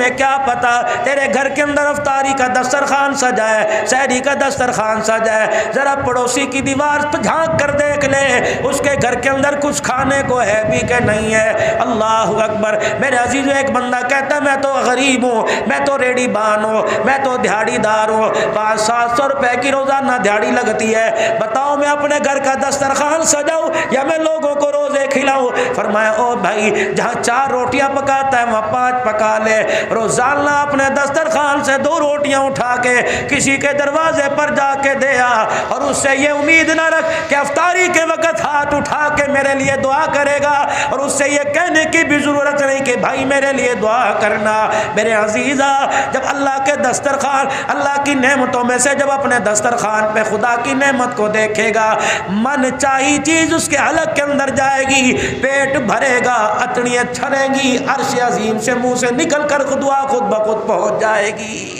تمہیں کیا پتا تیرے گھر کے اندر افطاری کا دسترخوان سجا ہے، سحری کا دسترخوان سجا ہے، ذرا پڑوسی کی دیوار پہ جھانک کر دیکھ لے اس کے گھر کے اندر کچھ کھانے کو ہے بھی کہ نہیں ہے۔ اللہ اکبر۔ میرے عزیز ایک بندہ کہتا ہے میں تو غریب ہوں، میں تو ریڑی بان ہوں، میں تو دیہڑی دار ہوں، 500-700 روپے کی روزانہ دیہڑی لگتی ہے، بتاؤ میں اپنے گھر کا دسترخوان سجاؤں یا میں لوگوں کو روزے کھلاؤں؟ فرمایا او بھائی جہاں 4 روٹیاں پکاتا ہے وہاں 5 پکا لے، روزانہ اپنے دسترخوان سے 2 روٹیاں اٹھا کے کسی کے دروازے پر جا کے دے آ، اور اس سے یہ امید نہ رکھ کہ افطاری کے وقت ہاتھ اٹھا کے میرے لیے دعا کرے گا، اور اس سے یہ کہنے کی بھی ضرورت نہیں کہ بھائی میرے لیے دعا کرنا۔ میرے عزیزا جب اللہ کے دسترخوان، اللہ کی نعمتوں میں سے جب اپنے دسترخوان پہ خدا کی نعمت کو دیکھے گا، من چاہی چیز اس کے حلق کے اندر جائے گی، پیٹ بھرے گا، اتڑیاں چھڑیں گی، عرش عظیم سے منہ سے نکل کر دعا خود بخود پہنچ جائے گی۔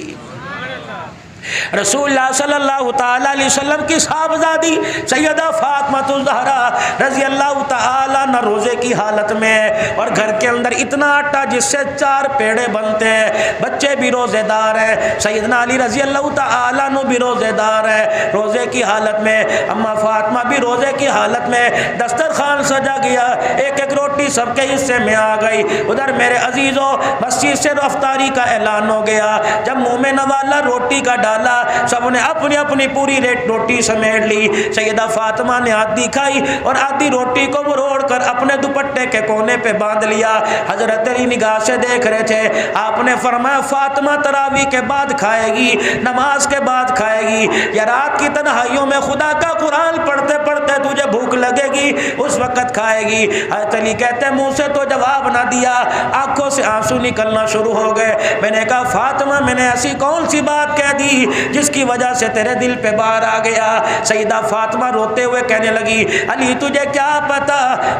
رسول اللہ صلی اللہ تعالی علیہ وسلم کی صاحبزادی سیدہ فاطمہ الزہرا رضی اللہ تعالی عنہ روزے کی حالت میں، اور گھر کے اندر اتنا آٹا جس سے 4 پیڑے بنتے ہیں، بچے بھی روزے دار ہیں، سیدنا علی رضی اللہ تعالی عنہ بھی روزے دار ہیں، روزے کی حالت میں اما فاطمہ بھی روزے کی حالت میں، دسترخوان سجا گیا، ایک ایک روٹی سب کے حصے میں آ گئی۔ ادھر میرے عزیزوں مسجد سے افطاری کا اعلان ہو گیا، جب منہ میں نوالا روٹی کا ڈالا سب نے اپنی اپنی پوری روٹی سمیٹ لی، سیدہ فاطمہ نے آدھی کھائی اور آدھی روٹی کو مروڑ کر اپنے دوپٹے کے کونے پہ باندھ لیا۔ حضرت علی نگاہ سے دیکھ رہے تھے، آپ نے فرمایا فاطمہ تراویح کے بعد کھائے گی، نماز کے بعد کھائے گی، یا رات کی تنہائیوں میں خدا کا قرآن پڑھتے پڑھتے تجھے بھوک لگے گی اس وقت کھائے گی۔ حضرت علی کہتے ہیں منہ سے تو جواب نہ دیا، آنکھوں سے آنسو نکلنا شروع ہو گئے۔ میں نے کہا فاطمہ میں نے ایسی کون سی بات کہہ دی جس کی وجہ سے تیرے دل پہ بار آ گیا؟ سیدہ فاطمہ روتے ہوئے کہنے لگی علی تجھے کیا پتا،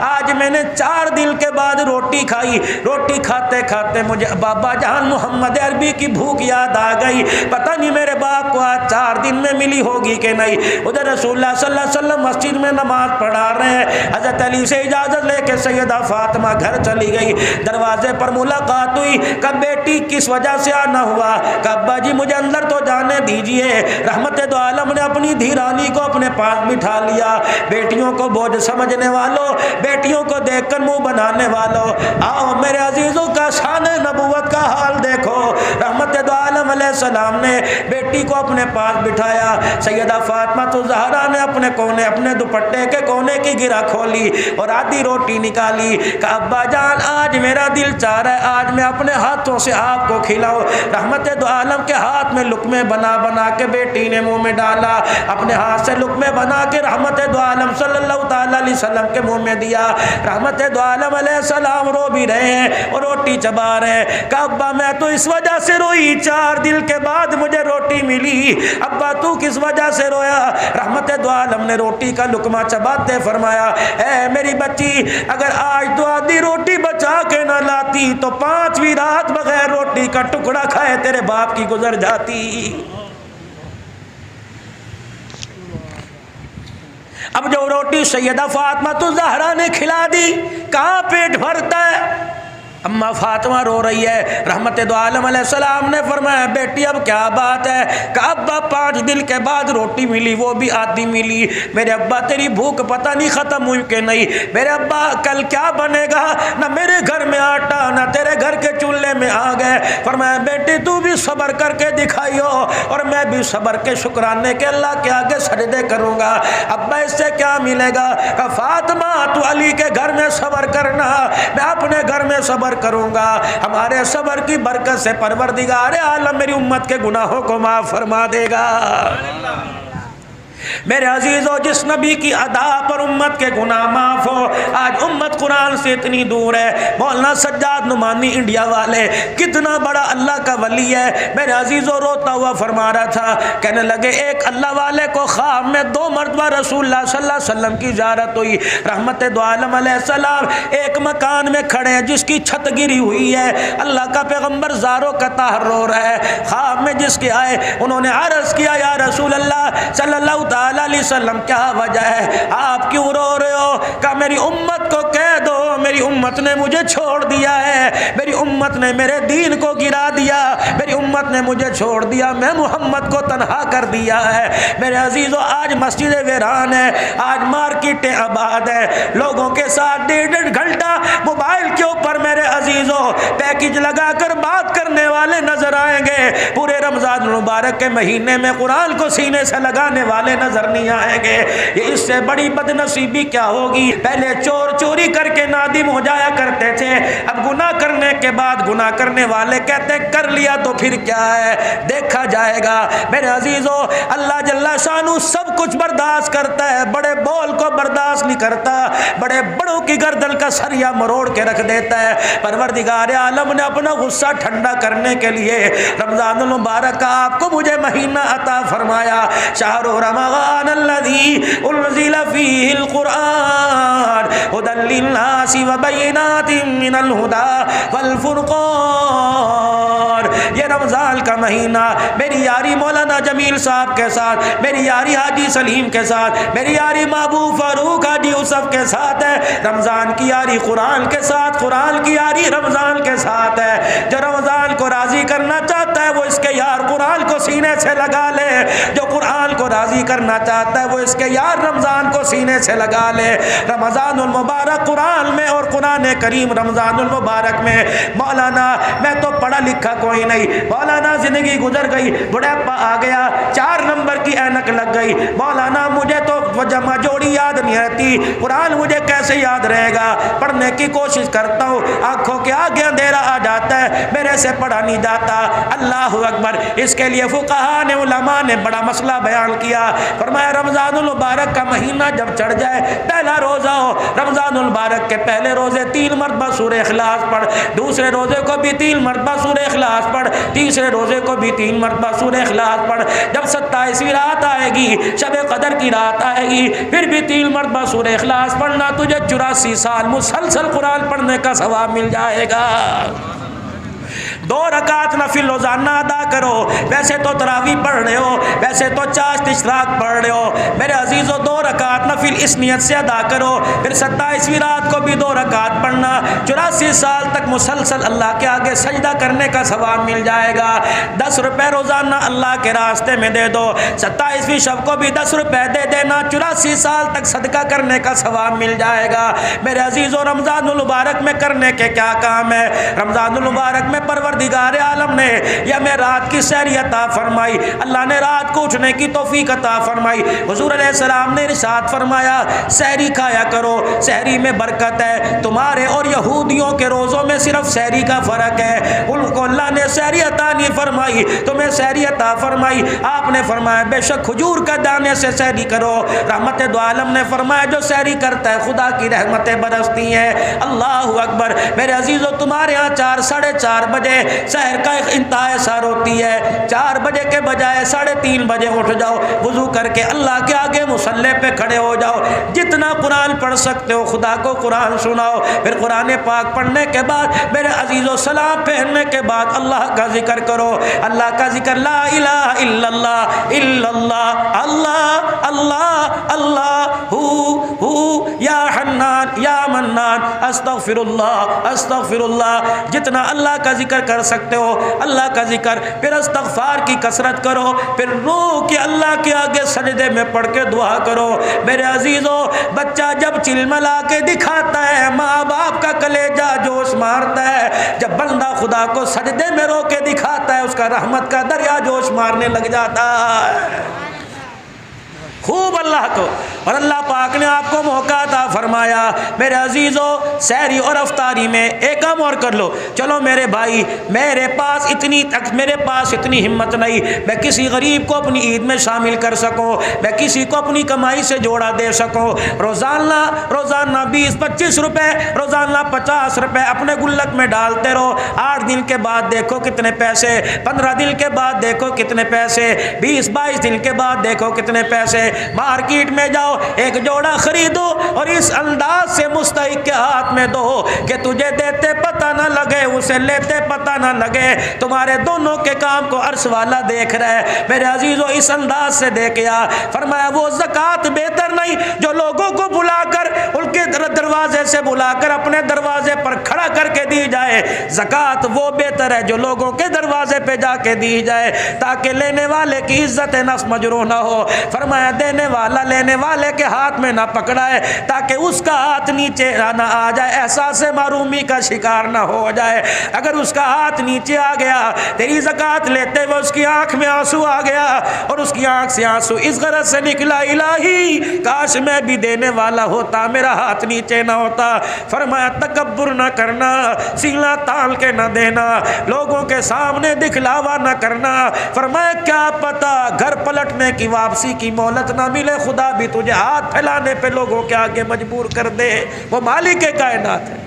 آج میں نے 4 دن کے بعد روٹی کھائی، روٹی کھاتے کھاتے مجھے بابا جان محمد عربی کی بھوک یاد آ گئی، پتہ نہیں میرے باپ کو آج 4 دن میں ملی ہوگی کہ نہیں۔ ادھر رسول اللہ صلی اللہ علیہ وسلم مسجد میں نماز پڑھا رہے ہیں، حضرت علی سے اجازت لے کے سیدہ فاطمہ گھر چلی گئی، دروازے پر ملاقات ہوئی، کب بیٹی کس وجہ سے آنا ہوا؟ کہ ابا جی مجھے اندر تو جانے دیجئے۔ رحمت دو عالم نے اپنی دھیرانی کو اپنے پاس بٹھا لیا۔ بیٹیوں کو بوجھ سمجھنے والوں، بیٹیوں کو دیکھ کر منہ بنانے والوں، آؤ میرے عزیزوں کا شان نبوت کا حال دیکھو۔ رحمت دو عالم علیہ السلام نے بیٹی کو اپنے پاس بٹھایا، سیدہ فاطمہ الزہرا نے اپنے کونے، اپنے دوپٹے کے کونے کی گرہ کھولی اور آدھی روٹی نکالی کہ ابا جان آج میرا دل چاہ رہا ہے آج میں اپنے ہاتھوں سے آپ کو کھلاؤں۔ رحمت دو عالم کے ہاتھ میں لقمے بنا بنا کے بیٹی نے منہ میں ڈالا، اپنے ہاتھ سے لقمے بنا کے رحمت دو عالم صلی اللہ تعالی علیہ وسلم کے منہ میں دیا۔ رحمت دو عالم علیہ السلام رو بھی رہے ہیں اور روٹی چبا رہے ہیں کہ ابا میں تو اس وجہ سے روئی 4 دن کے بعد مجھے روٹی ملی، ابا تو کس وجہ سے رویا؟ رحمت دو عالم نے روٹی کا لقمہ چباتے فرمایا اے میری بچی اگر آج تو آدھی روٹی بچا کے نہ لاتی تو 5ویں رات بغیر روٹی کا ٹکڑا کھائے تیرے باپ کی گزر جاتی۔ اب جو روٹی سیدہ فاطمہ الزہرا نے کھلا دی کہاں پیٹ بھرتا ہے؟ اما فاطمہ رو رہی ہے۔ رحمت دو عالم علیہ السلام نے فرمایا بیٹی اب کیا بات ہے؟ کہ ابا 5 دن کے بعد روٹی ملی، وہ بھی آدھی ملی، میرے ابا تیری بھوک پتہ نہیں ختم ہوئی کہ نہیں، میرے ابا کل کیا بنے گا؟ نہ میرے گھر میں آٹا نہ تیرے گھر کے چولہے میں آ گئے۔ فرمایا بیٹی تو بھی صبر کر کے دکھائیو اور میں بھی صبر کے شکرانے کے اللہ کے آگے سجدے کروں گا۔ ابا اس سے کیا ملے گا؟ کہ فاطمہ تو علی کے گھر میں صبر کرنا، میں اپنے گھر میں صبر کروں گا، ہمارے صبر کی برکت سے پروردگار عالم میری امت کے گناہوں کو معاف فرما دے گا۔ میرے عزیزو جس نبی کی ادا پر امت کے گناہ معاف ہو، آج امت قرآن سے اتنی دور ہے۔ مولانا سجاد نعمانی انڈیا والے کتنا بڑا اللہ کا ولی ہے، میرے عزیزو روتا ہوا فرما رہا تھا، کہنے لگے ایک اللہ والے کو خواب میں 2 مرتبہ رسول اللہ صلی اللہ علیہ وسلم کی زیارت ہوئی۔ رحمت دو عالم علیہ السلام ایک مکان میں کھڑے ہیں جس کی چھت گری ہوئی ہے، اللہ کا پیغمبر زاروں کا طاہر رو رہا ہے، خواب میں جس کے آئے انہوں نے عرض کیا یا رسول اللہ صلی اللہ تعالی علیہ وسلم کیا وجہ ہے، آپ کیوں رو رہے ہو؟ کہ میری امت کو کہہ دو میری امت نے مجھے چھوڑ دیا ہے، میری امت نے میرے دین کو گرا دیا، میری امت نے مجھے چھوڑ دیا، میں محمد کو تنہا کر دیا ہے۔ میرے عزیزو آج مسجدیں ویران ہیں، آج مارکیٹیں آباد ہیں، لوگوں کے ساتھ 1.5 گھنٹہ موبائل کے اوپر میرے عزیزو پیکج لگا کر بات کرنے والے نظر آئیں گے، پورے رمضان المبارک کے مہینے میں قرآن کو سینے سے لگانے والے نظر نہیں آئیں گے۔ یہ اس سے بڑی بد نصیبی کیا ہوگی؟ پہلے چور چوری کر کے نادم ہو جایا کرتے تھے، اب گناہ کرنے کے بعد گناہ کرنے والے کہتے ہیں کر لیا تو پھر کیا ہے، دیکھا جائے گا۔ میرے عزیزو اللہ جل شانہ سب کچھ برداشت کرتا ہے، بڑے بول کو برداشت نہیں کرتا، بڑے بڑوں کی گردن کا سریا مروڑ کے رکھ دیتا ہے۔ پروردگار عالم نے اپنا غصہ ٹھنڈا کرنے کے لیے رمضان المبارک کا آپ کو مجھے مہینہ عطا فرمایا۔ شہر رمضان الذی انزل فیہ القرآن ھدی للناس وبینات من الھدی والفرقان۔ یہ رمضان کا مہینہ میری یاری مولانا جمیل صاحب کے ساتھ، میری یاری حاجی سلیم کے ساتھ، میری یاری محبوب فاروق حاجی یوسف کے ساتھ ہے۔ رمضان کی یاری قرآن کے ساتھ، قرآن کی یاری رمضان کے ساتھ ہے۔ جو رمضان کو راضی کرنا چاہتا ہے وہ اس کے یار قرآن کو سینے سے لگا لے، جو قرآن کو راضی کرنا چاہتا ہے وہ اس کے یار رمضان کو سینے سے لگا لے۔ رمضان المبارک قرآن میں اور قرآن کریم رمضان المبارک میں، مولانا میں تو پڑھا لکھا کوئی نہیں، مولانا زندگی گزر گئی، بڑھاپا آ گیا، 4 نمبر کی اینک لگ گئی، مولانا مجھے تو جمع جوڑی یاد نہیں رہتی، قرآن مجھے کیسے یاد رہے گا؟ پڑھنے کی کوشش کرتا ہوں، آنکھوں کے آگے اندھیرا آ جاتا ہے، میرے سے پڑھا نہیں جاتا۔ اللہ اکبر۔ اس کے لیے فقہاء نے، علماء نے بڑا مسئلہ بیان کیا، فرمایا رمضان المبارک کا مہینہ جب چڑھ جائے، پہلا روزہ ہو، رمضان المبارک کے پہلے روزے 3 مرتبہ سورہ اخلاص پڑھ، دوسرے روزے کو بھی 3 مرتبہ سورہ اخلاص پڑھ، تیسرے روزے کو بھی 3 مرتبہ سورہ اخلاص پڑھ۔ جب 27ویں رات آئے گی، شب قدر کی رات آئے گی، پھر بھی 3 مرتبہ سورہ اخلاص پڑھنا، تجھے 84 سال مسلسل قرآن پڑھنے کا ثواب مل جائے گا۔ 2 رکعت نفل روزانہ ادا کرو، ویسے تو تراویح پڑھ رہے ہو، ویسے تو چاشت اشراق پڑھ رہے ہو، میرے عزیزو 2 رکعت نفل اس نیت سے ادا کرو، پھر 27ویں رات کو بھی 2 رکعت پڑھنا، 84 سال تک مسلسل اللہ کے آگے سجدہ کرنے کا ثواب مل جائے گا۔ 10 روپے روزانہ اللہ کے راستے میں دے دو، 27ویں شب کو بھی 10 روپے دے دینا، 84 سال تک صدقہ کرنے کا ثواب مل جائے گا۔ میرے عزیزو رمضان المبارک میں کرنے کے کیا کام ہے؟ رمضان المبارک میں پروردگار عالم نے یا میں رات کی سحری عطا فرمائی، اللہ نے رات کو اٹھنے کی توفیق عطا فرمائی۔ حضور علیہ السلام نے ارشاد فرمایا سحری کھایا کرو، سحری میں برکت ہے، تمہارے اور یہودیوں کے روزوں میں صرف سحری کا فرق ہے، ان کو اللہ نے سحری عطا نہیں فرمائی، تمہیں سحری عطا فرمائی۔ آپ نے فرمایا بے شک کھجور کا دانے سے سحری کرو، رحمت دو عالم نے فرمایا جو سحری کرتا ہے خدا کی رحمتیں برستی ہیں۔ اللہ اکبر۔ میرے عزیزو تمہارے ہاں 4 ساڑھے 4 بجے سحر کا انتہاء سحر ہوتی ہے، 4 بجے کے بجائے 3:30 بجے اٹھ جاؤ، وضو کر کے اللہ کے آگے مصلی پہ کھڑے ہو جاؤ، جتنا قرآن پڑھ سکتے ہو خدا کو قرآن سناؤ، پھر قرآن پاک پڑھنے کے بعد میرے عزیزو سلام پھیرنے کے بعد اللہ کا ذکر کرو، اللہ کا ذکر، لا الہ الا اللہ الا اللہ، اللہ اللہ اللہ، ہو یا حنان یا منان، استغفر اللہ، جتنا اللہ کا ذکر کر سکتے ہو اللہ کا ذکر، پھر استغفار کی کثرت کرو، پھر رو کے اللہ کے آگے سجدے میں پڑھ کے دعا کرو۔ میرے عزیزو بچہ جب چلملا کے دکھاتا ہے ماں باپ کا کلیجہ جوش مارتا ہے، جب بندہ خدا کو سجدے میں رو کے دکھاتا ہے اس کا رحمت کا دریا جوش مارنے لگ جاتا ہے۔ خوب اللہ کو، اور اللہ پاک نے آپ کو موقع عطا فرمایا۔ میرے عزیزو سحری اور افطاری میں ایک کام اور کر لو، چلو میرے بھائی میرے پاس اتنی ہمت نہیں میں کسی غریب کو اپنی عید میں شامل کر سکوں، میں کسی کو اپنی کمائی سے جوڑا دے سکوں، روزانہ 20-25 روپے، روزانہ 50 روپے اپنے گلک میں ڈالتے رہو، 8 دن کے بعد دیکھو کتنے پیسے، 15 دن کے بعد دیکھو کتنے پیسے، 20-22 دن کے بعد دیکھو کتنے پیسے۔ مارکیٹ میں جاؤ ایک جوڑا خریدو اور اس انداز سے مستحق کے ہاتھ میں دو کہ تجھے دیتے پتہ نہ لگے اسے لیتے پتہ نہ لگے، تمہارے دونوں کے کام کو عرش والا دیکھ رہا ہے۔ میرے عزیزو اس انداز سے دیکھیا، فرمایا وہ زکوٰۃ بہتر نہیں جو لوگوں کو بلا کر ان کے دروازے سے بلا کر اپنے دروازے پر کھڑا کر کے دی جائے، زکوٰۃ وہ بہتر ہے جو لوگوں کے دروازے پہ جا کے دی جائے تاکہ لینے والے کی عزت نفس مجروح نہ ہو۔ فرمایا دینے والا لینے والے کے ہاتھ میں نہ پکڑائے تاکہ اس کا ہاتھ نیچے نہ آ جائے، احساس محرومی کا شکار نہ ہو جائے۔ اگر اس کا ہاتھ نیچے آ گیا، تیری زکوٰۃ لیتے ہوئے اس کی آنکھ میں آنسو آ گیا اور اس کی آنکھ سے آنسو اس غرض سے نکلا الہی کاش میں بھی دینے والا ہوتا، میرا ہاتھ نیچے نہ ہوتا۔ فرمایا تکبر نہ کرنا، سینہ تال کے نہ دینا، لوگوں کے سامنے دکھلاوا نہ کرنا۔ فرمایا کیا پتا گھر پلٹنے کی واپسی کی مہلت نہ ملے، خدا بھی تجھے ہاتھ پھیلانے پہ لوگوں کے آگے مجبور کر دے، وہ مالک کائنات ہے۔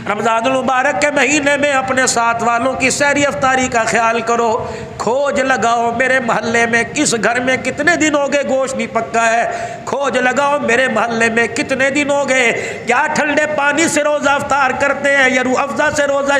رمضان المبارک کے مہینے میں اپنے ساتھ والوں کی سحری افطاری کا خیال کرو، کھوج لگاؤ میرے محلے میں کس گھر میں کتنے دن ہو گئے گوشت نہیں پکا ہے، کھوج لگاؤ میرے محلے میں کتنے دن ہو گئے کیا ٹھنڈے پانی سے روزہ افطار کرتے ہیں یا روح افزا سے روزہ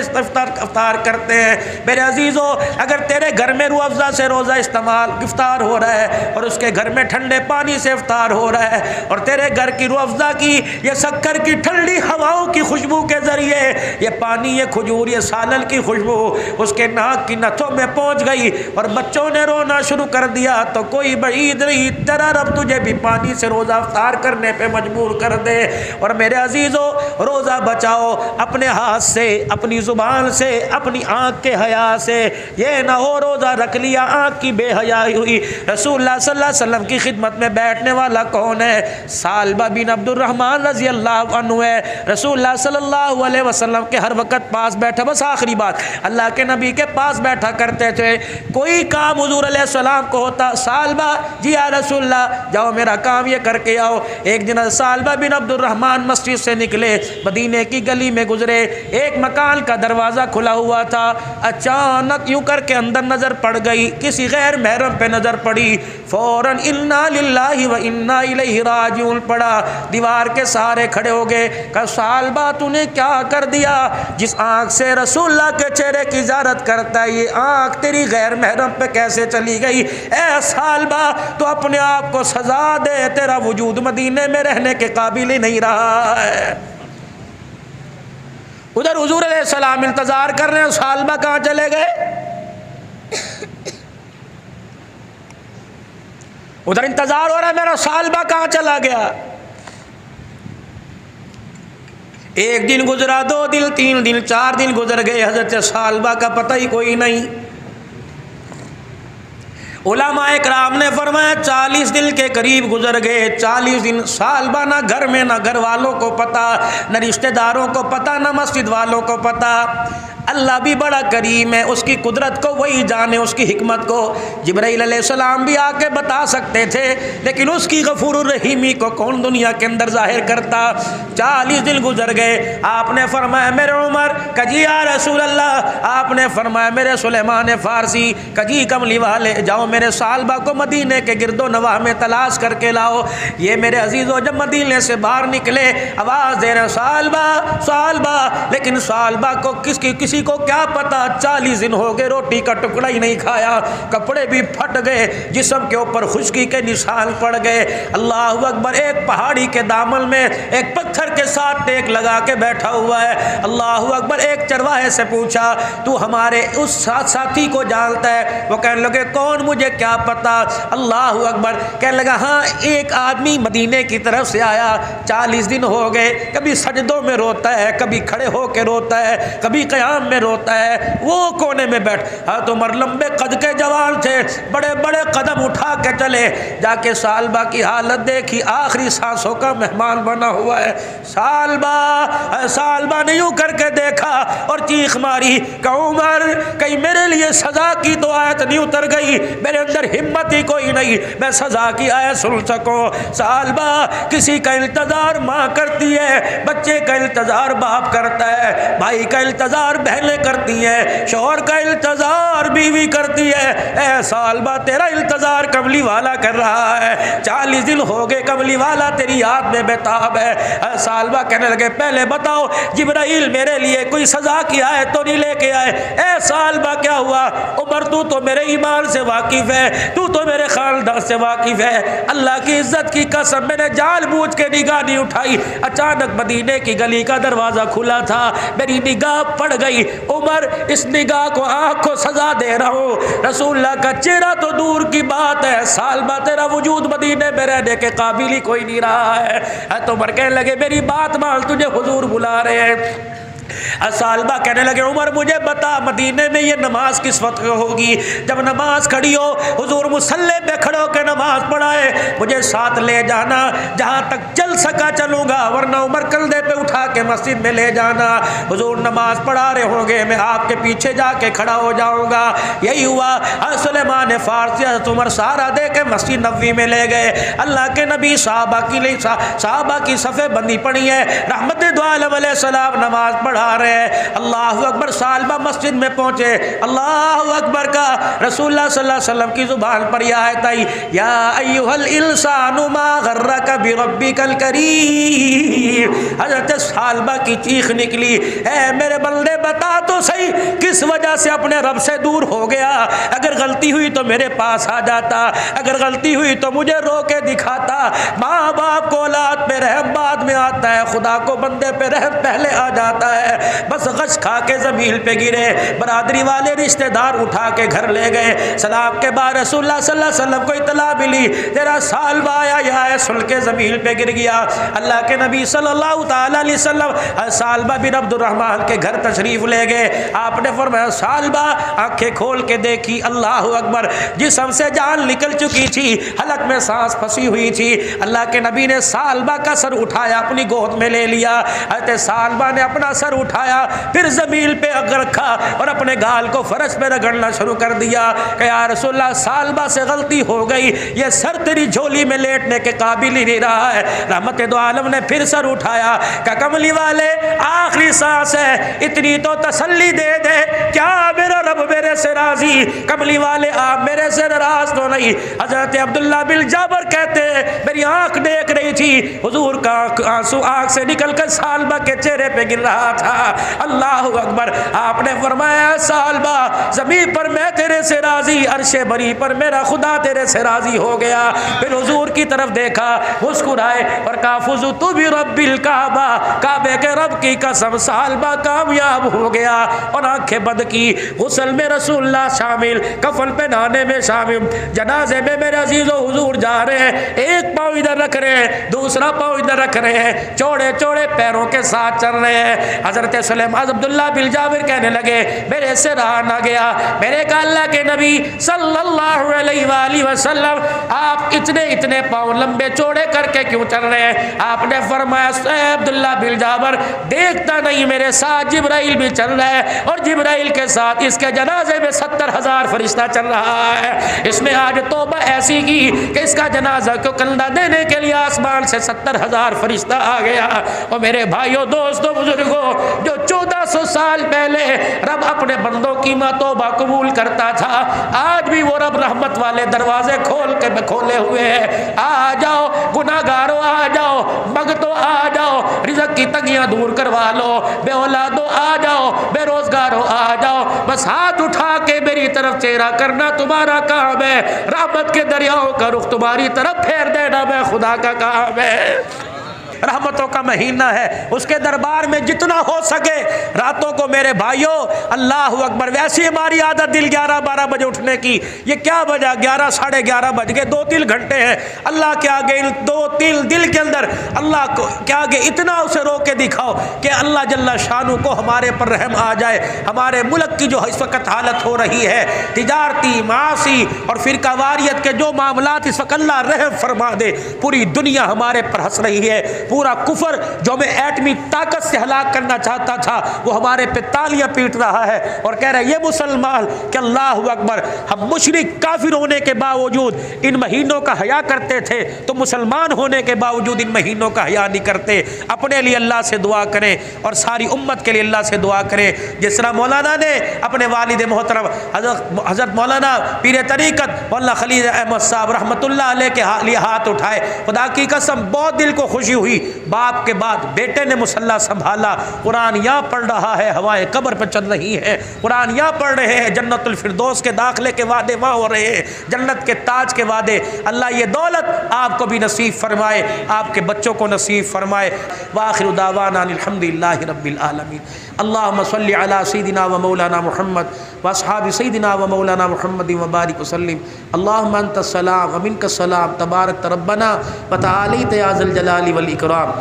افطار کرتے ہیں۔ میرے عزیزو اگر تیرے گھر میں روح افزا سے روزہ افطار ہو رہا ہے اور اس کے گھر میں ٹھنڈے پانی سے افطار ہو رہا ہے اور تیرے گھر کی روح افزا کی یہ شکر کی ٹھنڈی ہواؤں کی خوشبو کے ذریعے یہ پانی یہ کھجور یہ سالن کی خوشبو اس کے ناک کی نتھوں میں پہنچ گئی اور بچوں نے رونا شروع کر دیا تو کوئی بعید نہیں، تیرا رب تجھے بھی پانی سے روزہ افطار کرنے پہ مجبور کر دے۔ اور میرے عزیزو روزہ بچاؤ اپنے ہاتھ سے، اپنی زبان سے، اپنی آنکھ کے حیا سے، یہ نہ ہو روزہ رکھ لیا آنکھ کی بے حیائی ہوئی۔ رسول اللہ صلی اللہ علیہ وسلم کی خدمت میں بیٹھنے والا کون ہے؟ سالبہ بن عبد الرحمن رضی اللہ عنہ ہے۔ رسول اللہ صلی اللہ علیہ وسلم کے ہر وقت پاس بیٹھا، بس آخری بات اللہ کے نبی کے پاس بیٹھا کرتے تھے۔ کوئی کام حضور علیہ السلام کو ہوتا، سالبہ جی یا رسول اللہ جاؤ میرا کام یہ کر کے آؤ۔ ایک دن سالبہ بن عبد الرحمن مسجد سے نکلے، مدینے کی گلی میں گزرے، ایک مکان کا دروازہ کھلا ہوا تھا، اچانک یوں کر کے اندر نظر پڑ گئی، کسی غیر محرم پہ نظر پڑی، فوراً انا للہ و انا الیہ راجعون پڑا، دیوار کے سہارے کھڑے ہو گئے۔ کہ سالبہ تو نے کیا کر دیا؟ جس آنکھ سے رسول اللہ کے چہرے کی زیارت کرتا ہے یہ آنکھ تیری غیر محرم پہ کیسے چلی گئی؟ اے سالبہ تو اپنے آپ کو سزا دے، تیرا وجود مدینے میں رہنے کے قابل ہی نہیں رہا ہے۔ ادھر حضور علیہ السلام انتظار کر رہے ہیں، سالبہ کہاں چلے گئے؟ ادھر انتظار ہو رہا ہے میرا سالبہ کہاں چلا گیا؟ ایک دن گزرا، 2 دن، 3 دن، 4 دن گزر گئے، حضرت سالبہ کا پتہ ہی کوئی نہیں۔ علماء اکرام نے فرمایا 40 دن کے قریب گزر گئے، 40 دن سالبہ نہ گھر میں نہ گھر والوں کو پتہ، نہ رشتہ داروں کو پتہ، نہ مسجد والوں کو پتہ۔ اللہ بھی بڑا کریم ہے، اس کی قدرت کو وہی جانے، اس کی حکمت کو جبرائیل علیہ السلام بھی آ کے بتا سکتے تھے، لیکن اس کی غفور الرحیمی کو کون دنیا کے اندر ظاہر کرتا۔ 40 دن گزر گئے، آپ نے فرمایا میرے عمر، کجی یا رسول اللہ، آپ نے فرمایا میرے سلیمان فارسی، کجی کملی والے جاؤ میرے سالبہ کو مدینے کے گرد و نواح میں تلاش کر کے لاؤ۔ یہ میرے عزیزو جب مدینے سے باہر نکلے آواز دے رہے سالبہ سالبہ، لیکن سالبہ کو کسی کو کیا پتا 40 دن ہو گئے روٹی کا ٹکڑا ہی نہیں کھایا، کپڑے بھی پھٹ گئے، جسم کے اوپر خشکی کے نشان پڑ گئے۔ اللہ اکبر، ایک پہاڑی کے دامن میں ایک پتھر کے ساتھ ٹیک لگا کے بیٹھا ہوا ہے۔ اللہ اکبر، ایک چرواہے سے پوچھا تو ہمارے اس ساتھی کو جانتا ہے؟ وہ کہنے لگے کون، مجھے کیا پتا۔ اللہ اکبر، کہنے لگا ہاں ایک آدمی مدینے کی طرف سے آیا، 40 دن ہو گئے، کبھی سجدوں میں روتا ہے، کبھی کھڑے ہو کے روتا ہے، کبھی قیام میں روتا ہے۔ وہ کونے میں بیٹھ، حضرت عمر لمبے قد کے جوان تھے، بڑے بڑے قدم اٹھا کے چلے، جا کے سالبہ کی حالت دیکھی، آخری سانسوں کا مہمان بنا ہوا ہے۔ سالبہ نے یوں کر کے دیکھا اور چیخ ماری کہ عمر کہیں میرے لیے سزا کی تو آیت نہیں اتر گئی، میرے اندر ہمت ہی کوئی نہیں میں سزا کی آیت سن سکوں۔ سالبہ، کسی کا انتظار ماں کرتی ہے، بچے کا انتظار باپ کرتا ہے، بھائی کا انتظار بہنیں کرتی ہیں، شوہر کا انتظار اور بیوی کرتی ہے اے سالبہ تیرا انتظار کملی والا کر رہا ہے، 40 دن ہو گئے کملی والا تیری یاد میں بےتاب ہے۔ سالبہ کہنے لگے پہلے بتاؤ جبرائیل میرے لیے کوئی سزا کی آئے تو نہیں لے کے آئے؟ اے سالبہ کیا ہوا؟ عمر تو میرے ایمان سے واقف ہے، تو میرے خاندان سے واقف ہے، اللہ کی عزت کی قسم میں نے جان بوجھ کے نگاہ نہیں اٹھائی، اچانک مدینے کی گلی کا دروازہ کھلا تھا، میری نگاہ پڑ گئی، عمر اس نگاہ کو آنکھ کو سزا دے رہا ہوں، رسول اللہ کا چہرہ تو دور کی بات ہے، سالبہ تیرا وجود مدینے میں رہنے کے قابل ہی کوئی نہیں رہا ہے۔ تو عمر کہنے لگے میری بات مان، تجھے حضور بلا رہے ہیں۔ سالبہ کہنے لگے عمر مجھے بتا مدینے میں یہ نماز کس وقت ہوگی؟ جب نماز کھڑی ہو حضور مصلی پہ کھڑے ہو کے نماز پڑھائے، مجھے ساتھ لے جانا، جہاں تک چل سکا چلوں گا، ورنہ عمر کندھے پہ اٹھا کے مسجد میں لے جانا، حضور نماز پڑھا رہے ہوں گے، میں آپ کے پیچھے جا کے کھڑا ہو جاؤں گا۔ یہی ہوا، سلیمان فارسی حضرت عمر سہارا دے کے مسجد نبوی میں لے گئے، اللہ کے نبی صحابہ کی صفیں بندی پڑی ہے، رحمت دو عالم علیہ السلام نماز پڑھا رہے ہیں، اللہ اکبر، سالبہ مسجد میں پہنچے، اللہ اکبر کا رسول اللہ صلی اللہ علیہ وسلم کی زبان پر یہ آیت آئی، یا ایھا الانسان ما غرک بربک الکریم، حضرت سالبہ کی چیخ نکلی، اے میرے بندے بتا تو صحیح کس وجہ سے اپنے رب سے دور ہو گیا؟ اگر غلطی ہوئی تو میرے پاس آ جاتا، اگر غلطی ہوئی تو مجھے رو کے دکھاتا، ماں باپ کو اولاد پہ رحم بعد میں آتا ہے، خدا کو بندے پہ رحم پہلے آ جاتا ہے۔ بس غش کھا کے زمین پہ گرے، برادری والے رشتہ دار اٹھا کے گھر لے گئے، سلام کے بعد رسول اللہ صلی اللہ علیہ وسلم کو اطلاع ملی تیرا سالبہ آیا، یہ سن کے زمین پہ گر گیا۔ اللہ کے نبی صلی اللہ تعالی علیہ وسلم سالبہ بن عبد الرحمن کے گھر تشریف لے گئے، آپ نے فرمایا سالبہ آنکھیں کھول کے دیکھی، اللہ اکبر، جسم سے جان نکل چکی تھی، حلق میں سانس پھنسی ہوئی تھی، اللہ کے نبی نے سالبہ کا سر اٹھایا اپنی گود میں لے لیا، حضرت سالبہ نے اپنا سر اٹھایا، پھر زمین پہ رکھا اور اپنے گال کو فرش پہ رگڑنا شروع کر دیا کہ یا رسول اللہ سالبہ سے غلطی ہو گئی، یہ سر تیری جھولی میں لیٹنے کے قابل ہی نہیں رہا ہے۔ رحمت دو عالم نے پھر سر اٹھایا کہ کملی والے آخری سانس ہے، اتنی تو تسلی دے دے، کیا میرا رب میرے سے راضی؟ کملی والے آپ میرے سے ناراض تو نہیں؟ حضرت عبداللہ بن جابر کہتے ہیں میری آنکھ دیکھ رہی تھی حضور کا آنسو آنکھ سے نکل کر سالبہ کے چہرے پہ گر رہا تھا، اللہ اکبر، آپ نے فرمایا سالبہ زمین پر میں تیرے سے راضی، عرش بری پر میرا خدا تیرے سے راضی ہو گیا۔ پھر حضور کی طرف دیکھا، مسکرائے اور کہا فزت برب الکعبہ، کعبے کے رب کی قسم سالبہ کامیاب ہو گیا، اور آنکھیں بند کی، غسل میں رسول اللہ شامل، کفن پہنانے میں شامل، جنازے میں میرے عزیز و حضور جا رہے ہیں، ایک پاؤں ادھر رکھ رہے ہیں، دوسرا پاؤں ادھر رکھ رہے ہیں، چوڑے چوڑے پیروں کے ساتھ چل رہے ہیں۔ حضرت سلیمان عبداللہ بن جابر کہنے لگے میرے سے رہا نہ گیا، میرے کہا اللہ کے نبی صلی اللہ علیہ وآلہ وسلم آپ اتنے پاؤں لمبے چوڑے کر کے کیوں چل رہے ہیں؟ آپ نے فرمایا اے عبداللہ بن جابر دیکھتا نہیں میرے ساتھ جبرائیل بھی چل رہا ہے، اور جبرائیل کے ساتھ اس کے جنازے میں 70,000 فرشتہ چل رہا ہے، اس نے آج توبہ ایسی کی کہ اس کا جنازہ کو کندھا دینے کے لیے آسمان سے 70,000 فرشتہ آ گیا۔ اور میرے بھائیوں دوستوں بزرگوں، جو 1400 سال پہلے رب اپنے بندوں کی توبہ قبول کرتا تھا، آج بھی وہ رب رحمت والے دروازے کھولے ہوئے ہیں، آ جاؤ گناہگاروں، آ جاؤ مگتو، آ جاؤ رزق کی تنگیاں دور کروا لو، بے اولادوں آ جاؤ، بے روزگاروں آ جاؤ، بس ہاتھ اٹھا کے میری طرف چہرہ کرنا تمہارا کام ہے، رحمت کے دریاؤں کا رخ تمہاری طرف پھیر دینا میں خدا کا کام ہے۔ رحمتوں کا مہینہ ہے، اس کے دربار میں جتنا ہو سکے راتوں کو میرے بھائیوں اللہ اکبر، ویسی ہماری عادت دل 11-12 بجے اٹھنے کی، یہ کیا بجا 11 ساڑھے 11 بج گئے، 2-3 گھنٹے ہیں اللہ کے آگے، 2-3 دل کے اندر اللہ کے آگے اتنا اسے رو کے دکھاؤ کہ اللہ جل شانہ کو ہمارے پر رحم آ جائے۔ ہمارے ملک کی جو اس وقت حالت ہو رہی ہے، تجارتی معاشی اور فرقہ واریت کے جو معاملات، اس وقت اللہ رحم فرما دے، پوری دنیا ہمارے پر ہنس رہی ہے، پورا کفر جو ہمیں ایٹمی طاقت سے ہلاک کرنا چاہتا تھا وہ ہمارے پہ تالیاں پیٹ رہا ہے اور کہہ رہا ہے یہ مسلمان کہ اللہ اکبر، ہم مشرک کافر ہونے کے باوجود ان مہینوں کا حیا کرتے تھے تو مسلمان ہونے کے باوجود ان مہینوں کا حیا نہیں کرتے۔ اپنے لیے اللہ سے دعا کریں اور ساری امت کے لیے اللہ سے دعا کریں، جس طرح مولانا نے اپنے والد محترم حضرت مولانا پیر طریقت مولانا خلیل احمد صاحب رحمۃ اللہ علیہ کے لیے ہاتھ اٹھائے۔ خدا کی قسم بہت دل کو خوشی ہوئی، باپ کے بعد بیٹے نے مصلی سنبھالا، قرآن یہاں پڑھ رہا ہے، ہوائیں قبر پہ چل رہی ہیں، قرآن یہاں پڑھ رہے ہیں، جنت الفردوس کے داخلے کے وعدے وہاں ہو رہے ہیں، جنت کے تاج کے وعدے۔ اللہ یہ دولت آپ کو بھی نصیب فرمائے، آپ کے بچوں کو نصیب فرمائے۔ وآخر دعوانا الحمدللہ رب العالمین۔ اللہم صلی علی سیدنا و مولانا محمد واصحاب سیدنا و مولانا محمد وبارک وسلم۔ اللہم انت السلام و منک السلام، تبارک ربنا و تعالیت یا ذی الجلال والاکرام۔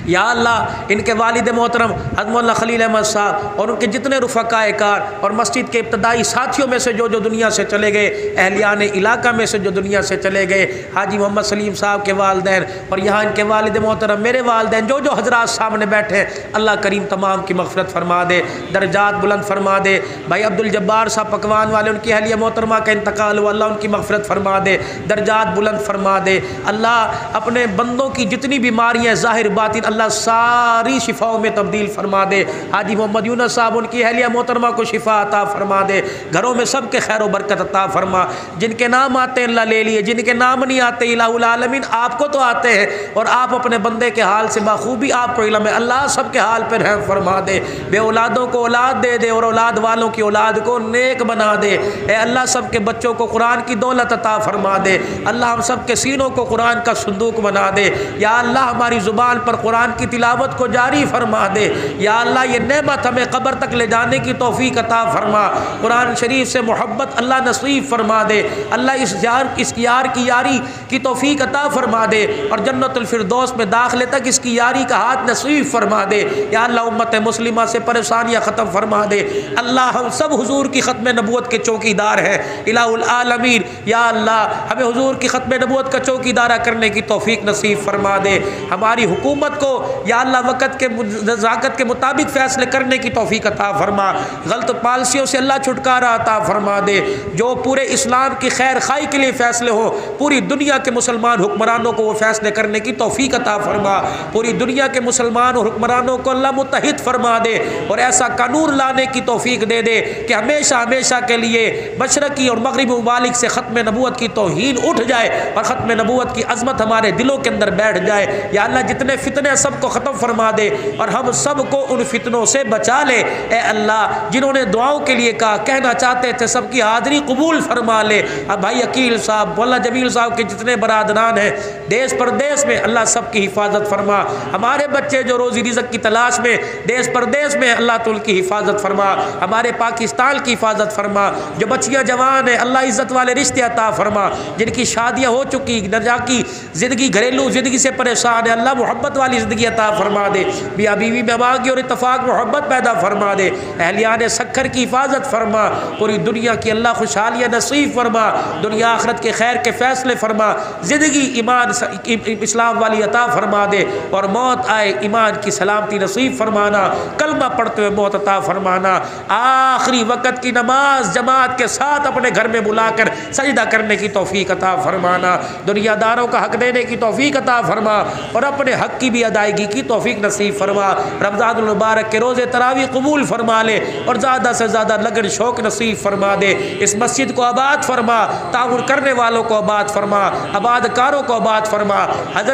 یا اللہ ان کے والد محترم حضرت مولانا خلیل احمد صاحب اور ان کے جتنے رفقائے کار اور مسجد کے ابتدائی ساتھیوں میں سے جو دنیا سے چلے گئے، اہلیان علاقہ میں سے جو دنیا سے چلے گئے، حاجی محمد سلیم صاحب کے والدین اور یہاں ان کے والد محترم میرے والدین، جو حضرات سامنے بیٹھے ہیں، اللہ کریم تمام کی مغفرت فرما دے، درجات بلند فرما دے۔ بھائی عبدالجبار صاحب پکوان والے، ان کی اہلیہ محترمہ کا انتقال ہوا، اللہ ان کی مغفرت فرما دے، درجات بلند فرما دے۔ اللہ اپنے بندوں کی جتنی بیماریاں ظاہر باطن اللہ ساری شفاؤں میں تبدیل فرما دے۔ حاجی محمد یونس صاحب ان کی اہلیہ محترمہ کو شفا عطا فرما دے، گھروں میں سب کے خیر و برکت عطا فرما۔ جن کے نام آتے ہیں اللہ لے لیے، جن کے نام نہیں آتے الہ العالمین آپ کو تو آتے ہیں اور آپ اپنے بندے کے حال سے بخوبی آپ کو علم ہے، اللہ سب کے حال پر رحم فرما دے، بے اولادوں کو اولاد دے دے اور اولاد والوں کی اولاد کو نیک بنا دے۔ اے اللہ سب کے بچوں کو قرآن کی دولت عطا فرما دے، اللہ ہم سب کے سینوں کو قرآن کا صندوق بنا دے۔ یا اللہ ہماری زبان پر قرآن کی تلاوت کو جاری فرما دے۔ یا اللہ یہ نعمت ہمیں قبر تک لے جانے کی توفیق عطا فرما، قرآن شریف سے محبت اللہ نصیب فرما دے، اللہ اس یار کی یاری کی توفیق عطا فرما دے اور جنت الفردوس میں داخلے تک اس کی یاری کا ہاتھ نصیب فرما دے۔ یا اللہ امت مسلمہ سے پریشانیاں ختم فرما دے۔ اللہ ہم سب حضور کی ختم نبوت کے چوکی دار ہیں الہ العالمین۔ یا اللہ ہمیں حضور کی ختم نبوت کا چوکی دارہ کرنے کی توفیق نصیب فرما دے، ہماری حکومت کو یا اللہ وقت کے نزاکت کے مطابق فیصلے کرنے کی توفیق عطا فرما، غلط پالیسیوں سے اللہ چھٹکارا عطا فرما دے، جو پورے اسلام کی خیر خواہی کے لیے فیصلے ہو، پوری دنیا کے مسلمان حکمرانوں کو وہ فیصلے کرنے کی توفیق عطا فرما، پوری دنیا کے مسلمان اور حکمرانوں کو اللہ متحد فرما دے اور ایسا قانون لانے کی توفیق دے دے کہ ہمیشہ ہمیشہ کے لیے مشرقی اور مغربی ممالک سے ختم نبوت کی توہین اٹھ جائے اور ختم نبوت کی عظمت ہمارے دلوں کے اندر بیٹھ جائے۔ یا اللہ جتنے فتنے سب کو ختم فرما دے اور ہم سب کو ان فتنوں سے بچا لے۔ اے اللہ جنہوں نے دعاؤں کے لیے کہا کہنا چاہتے تھے سب کی حاضری قبول فرما لے۔ اب بھائی عقیل صاحب مولانا جمیل صاحب کے جتنے برادران ہیں دیس پردیس میں اللہ سب کی حفاظت فرما، ہمارے بچے جو روزی رزق کی تلاش میں دیس پردیس میں اللہ تو ان کی حفاظت فرما، ہمارے پاکستان کی حفاظت فرما، جو بچیاں جوان ہیں اللہ عزت والے رشتے عطا فرما، جن کی شادیاں ہو چکی نجا کی زندگی گھریلو زندگی سے پریشان ہے اللہ محبت والی زندگی عطا فرما دے، میاں بیوی میں باغی اور اتفاق محبت پیدا فرما دے، اہلیان سکھر کی حفاظت فرما، پوری دنیا کی اللہ خوشحالیاں نصیب فرما، دنیا آخرت کے خیر کے فیصلے فرما، زندگی ایمان اسلام والی عطا فرما دے اور موت آئے ایمان کی سلامتی نصیب فرمانا، کلمہ پڑھتے ہوئے موت عطا فرمانا، آخری وقت کی نماز جماعت کے ساتھ اپنے گھر میں بلا کر سجدہ کرنے کی توفیق عطا فرمانا، دنیا داروں کا حق دینے کی توفیق عطا فرما اور اپنے حق کی بھی ادائیگی کی توفیق نصیب فرما، رمضان المبارک کے روزے تراویح قبول فرما لے اور زیادہ سے زیادہ لگن شوق نصیب فرما دے، اس مسجد کو آباد فرما، تعاون کرنے والوں کو آباد فرما، آباد کاروں کو آباد فرما، حضرت